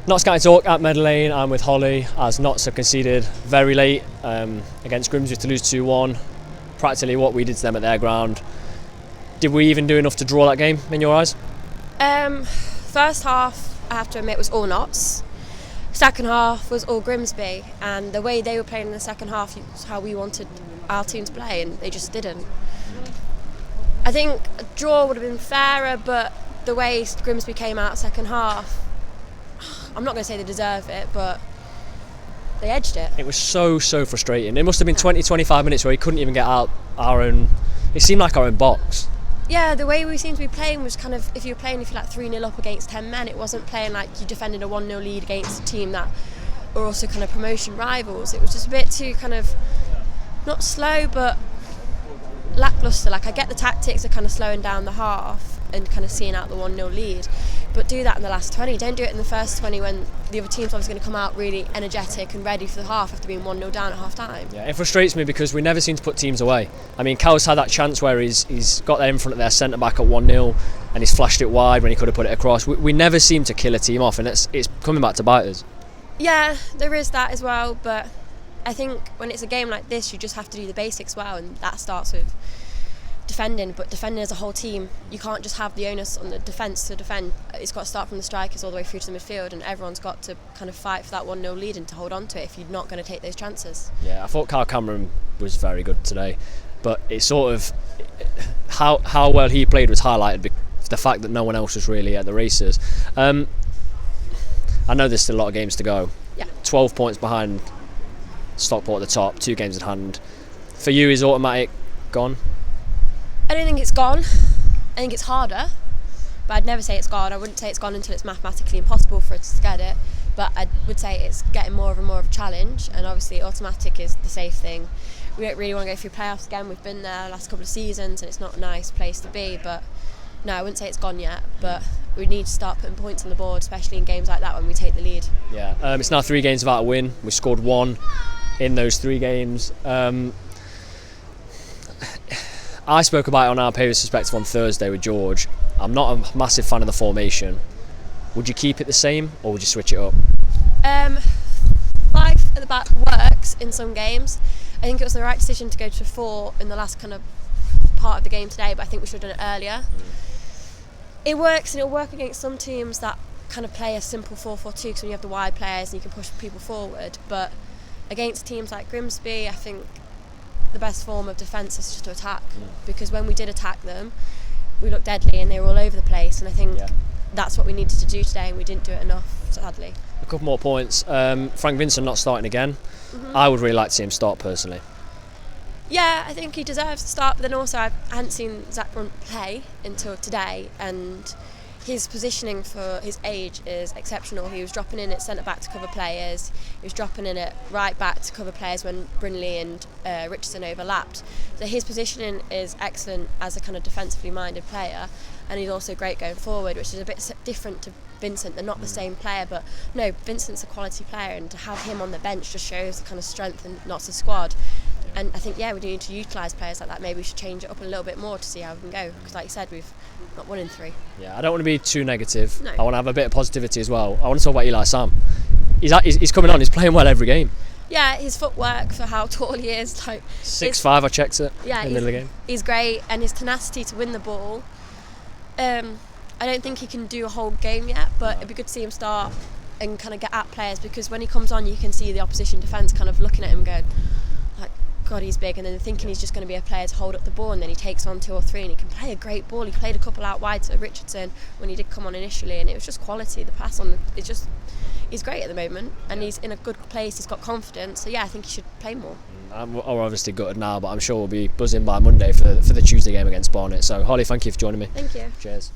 Not scattered talk at Meadow Lane. I'm with Holly as Notts have conceded very late against Grimsby to lose 2-1. Practically what we did to them at their ground. Did we even do enough to draw that game in your eyes? First half, I have to admit, was all Notts. Second half was all Grimsby, and the way they were playing in the second half was how we wanted our team to play, and they just didn't. I think a draw would have been fairer, but the way Grimsby came out second half, I'm not going to say they deserve it, but they edged it. It was so frustrating. It must have been 20-25 minutes where we couldn't even get out our own. It seemed like our own box. Yeah, the way we seemed to be playing was kind of, if you're like 3-0 up against 10 men, it wasn't playing like you defended a 1-0 lead against a team that were also kind of promotion rivals. It was just a bit too kind of, not slow, but lacklustre. Like, I get the tactics of kind of slowing down the half and kind of seeing out the 1-0 lead, but do that in the last 20. Don't do it in the first 20 when the other team's obviously going to come out really energetic and ready for the half after being 1-0 down at half time. Yeah, it frustrates me because we never seem to put teams away. I mean, Cal's had that chance where he's got there in front of their centre back at 1-0 and he's flashed it wide when he could have put it across. We never seem to kill a team off, and it's coming back to bite us. Yeah, there is that as well, but I think when it's a game like this, you just have to do the basics well, and that starts with defending. But defending as a whole team, you can't just have the onus on the defence to defend. It's got to start from the strikers all the way through to the midfield, and everyone's got to kind of fight for that 1-0 lead and to hold on to it if you're not going to take those chances. Yeah, I thought Kyle Cameron was very good today, but it's sort of how well he played was highlighted because the fact that no one else was really at the races. I know there's still a lot of games to go. Yeah. 12 points behind Stockport at the top, 2 games in hand. For you, is automatic gone? I don't think it's gone. I think it's harder, but I'd never say it's gone. I wouldn't say it's gone until it's mathematically impossible for us to get it, but I would say it's getting more and more of a challenge, and obviously automatic is the safe thing. We don't really want to go through playoffs again. We've been there the last couple of seasons and it's not a nice place to be, but no, I wouldn't say it's gone yet, but we need to start putting points on the board, especially in games like that when we take the lead. Yeah, it's now 3 games without a win. We scored 1 in those 3 games. I spoke about it on our previous perspective on Thursday with George. I'm not a massive fan of the formation. Would you keep it the same or would you switch it up? 5 at the back works in some games. I think it was the right decision to go to 4 in the last kind of part of the game today, but I think we should have done it earlier. It works, and it'll work against some teams that kind of play a simple 4-4-2 because when you have the wide players and you can push people forward, but against teams like Grimsby, I think the best form of defence is just to attack, because when we did attack them, we looked deadly and they were all over the place, and I think that's what we needed to do today, and we didn't do it enough, sadly. A couple more points. Frank Vincent not starting again. I would really like to see him start personally. Yeah, I think he deserves to start, but then also I hadn't seen Zach Brunt play until today, and his positioning for his age is exceptional. He was dropping in at centre-back to cover players, he was dropping in at right-back to cover players when Brinley and Richardson overlapped. So his positioning is excellent as a kind of defensively minded player, and he's also great going forward, which is a bit different to Vincent. They're not the same player, but no, Vincent's a quality player, and to have him on the bench just shows the kind of strength in Notts' squad. And I think, we need to utilise players like that. Maybe we should change it up a little bit more to see how we can go, because like you said, we've not won in 3. Yeah, I don't want to be too negative. No. I want to have a bit of positivity as well. I want to talk about Eli Sam. He's coming on, he's playing well every game. Yeah, his footwork for how tall he is, 6'5", I checked it in the middle of the game. He's great, and his tenacity to win the ball. I don't think he can do a whole game yet, but it'd be good to see him start and kind of get at players, because when he comes on, you can see the opposition defence kind of looking at him going, like, God, he's big, and then thinking he's just going to be a player to hold up the ball, and then he takes on 2 or 3 and he can play a great ball. He played a couple out wide to Richardson when he did come on initially, and it was just quality. The pass on, he's great at the moment, and he's in a good place. He's got confidence, so I think he should play more. We're obviously gutted now, but I'm sure we'll be buzzing by Monday for the Tuesday game against Barnet. So Holly, thank you for joining me. Thank you. Cheers.